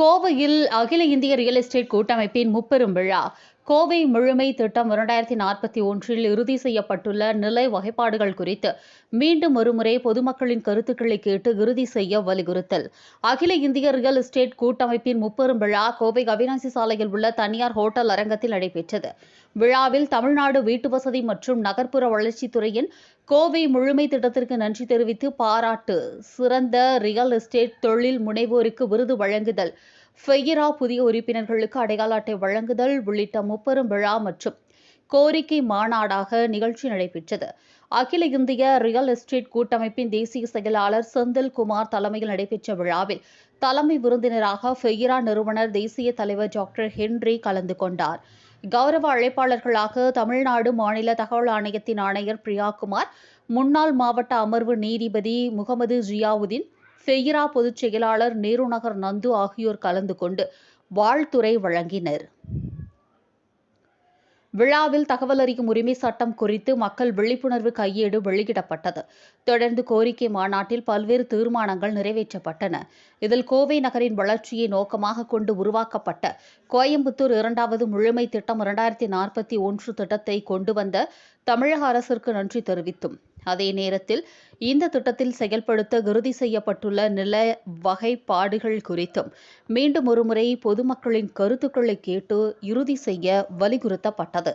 கோவையில் அகில இந்திய ரியல் எஸ்டேட் கூட்டமைப்பின் முப்பெரும் விழா கோவை முழுமை திட்டம் 2041 இறுதி செய்யப்பட்டுள்ள நிலை வகைப்பாடுகள் குறித்து மீண்டும் ஒருமுறை பொதுமக்களின் கருத்துக்களை கேட்டு இறுதி செய்ய வலியுறுத்தல். அகில இந்திய ரியல் எஸ்டேட் கூட்டமைப்பின் முப்பெரும் விழா கோவை அவிநாசி சாலையில் உள்ள தனியார் ஹோட்டல் அரங்கத்தில் நடைபெற்றது. விழாவில் தமிழ்நாடு வீட்டுவசதி மற்றும் நகர்ப்புற வளர்ச்சித்துறையின் கோவை முழுமை திட்டத்திற்கு நன்றி தெரிவித்து பாராட்டு, சிறந்த ரியல் எஸ்டேட் தொழில் முனைவோருக்கு விருது வழங்குதல், ஃபெயிரா புதிய உறுப்பினர்களுக்கு அடையாள அட்டை வழங்குதல் உள்ளிட்ட முப்பெரும் விழா மற்றும் கோரிக்கை மாநாடாக நிகழ்ச்சி நடைபெற்றது. அகில இந்திய ரியல் எஸ்டேட் கூட்டமைப்பின் தேசிய செயலாளர் செந்தில்குமார் தலைமையில் நடைபெற்ற விழாவில் தலைமை விருந்தினராக ஃபெயிரா நிறுவனர் தேசிய தலைவர் டாக்டர் ஹென்றி கலந்து கொண்டார். கௌரவ அழைப்பாளர்களாக தமிழ்நாடு மாநில தகவல் ஆணையத்தின் ஆணையர் பிரியாகுமார், முன்னாள் மாவட்ட அமர்வு நீதிபதி முகமது ஜியாவுதீன், ஃபெயிரா பொதுச் செயலாளர் நேருநகர் நந்து ஆகியோர் கலந்து கொண்டு வாழ்த்துரை வழங்கினர். விழாவில் தகவல் அறியும் உரிமை சட்டம் குறித்து மக்கள் விழிப்புணர்வு கையேடு வெளியிடப்பட்டது. தொடர்ந்து கோரிக்கை மாநாட்டில் பல்வேறு தீர்மானங்கள் நிறைவேற்றப்பட்டன. இதில் கோவை நகரின் வளர்ச்சியை நோக்கமாக கொண்டு உருவாக்கப்பட்ட கோயம்புத்தூர் 2வது முழுமை திட்டம் 2041 திட்டத்தை கொண்டு வந்த தமிழக அரசிற்கு நன்றி தெரிவித்தும், அதே நேரத்தில் இந்த திட்டத்தில் செயல்படுத்த இறுதி செய்யப்பட்டுள்ள நில வகைப்பாடுகள் குறித்தும் மீண்டும் ஒருமுறை பொதுமக்களின் கருத்துக்களை கேட்டு இறுதி செய்ய வலியுறுத்தப்பட்டது.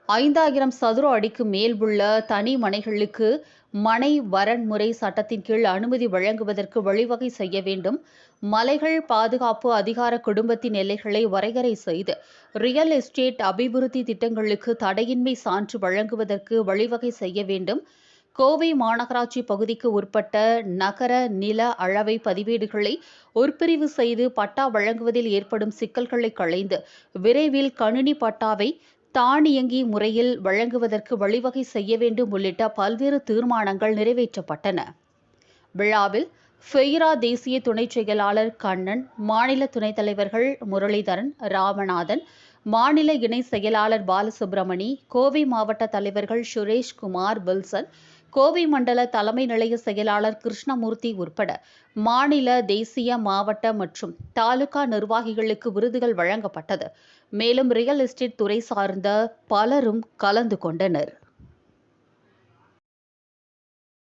5000 சதுர அடிக்கு மேல் உள்ள தனி மனைகளுக்கு மனை வரன்முறை சட்டத்தின் கீழ் அனுமதி வழங்குவதற்கு வழிவகை செய்ய வேண்டும். மலைகள் பாதுகாப்பு அதிகார குடும்பத்தின் எல்லைகளை வரையறை செய்து ரியல் எஸ்டேட் அபிவிருத்தி திட்டங்களுக்கு தடையின்மை சான்று வழங்குவதற்கு வழிவகை செய்ய வேண்டும். கோவை மாநகராட்சி பகுதிக்கு உட்பட்ட நகர நில அளவை பதிவேடுகளை உட்பிரிவு செய்து பட்டா வழங்குவதில் ஏற்படும் சிக்கல்களை களைந்து விரைவில் கணினி பட்டாவை தானியங்கி முறையில் வழங்குவதற்கு வழிவகை செய்ய வேண்டும் உள்ளிட்ட பல்வேறு தீர்மானங்கள் நிறைவேற்றப்பட்டன. விழாவில் ஃபெயிரா தேசிய துணைச் செயலாளர் கண்ணன், மாநில துணைத் தலைவர்கள் முரளிதரன், ராமநாதன், மாநில இணை செயலாளர் பாலசுப்ரமணி, கோவை மாவட்ட தலைவர்கள் சுரேஷ்குமார், வில்சன், கோவை மண்டல தலைமை நிலைய செயலாளர் கிருஷ்ணமூர்த்தி உட்பட மாநில, தேசிய, மாவட்ட மற்றும் தாலுகா நிர்வாகிகளுக்கு விருதுகள் வழங்கப்பட்டது. மேலும் ரியல் எஸ்டேட் துறை சார்ந்த பலரும் கலந்து கொண்டனர்.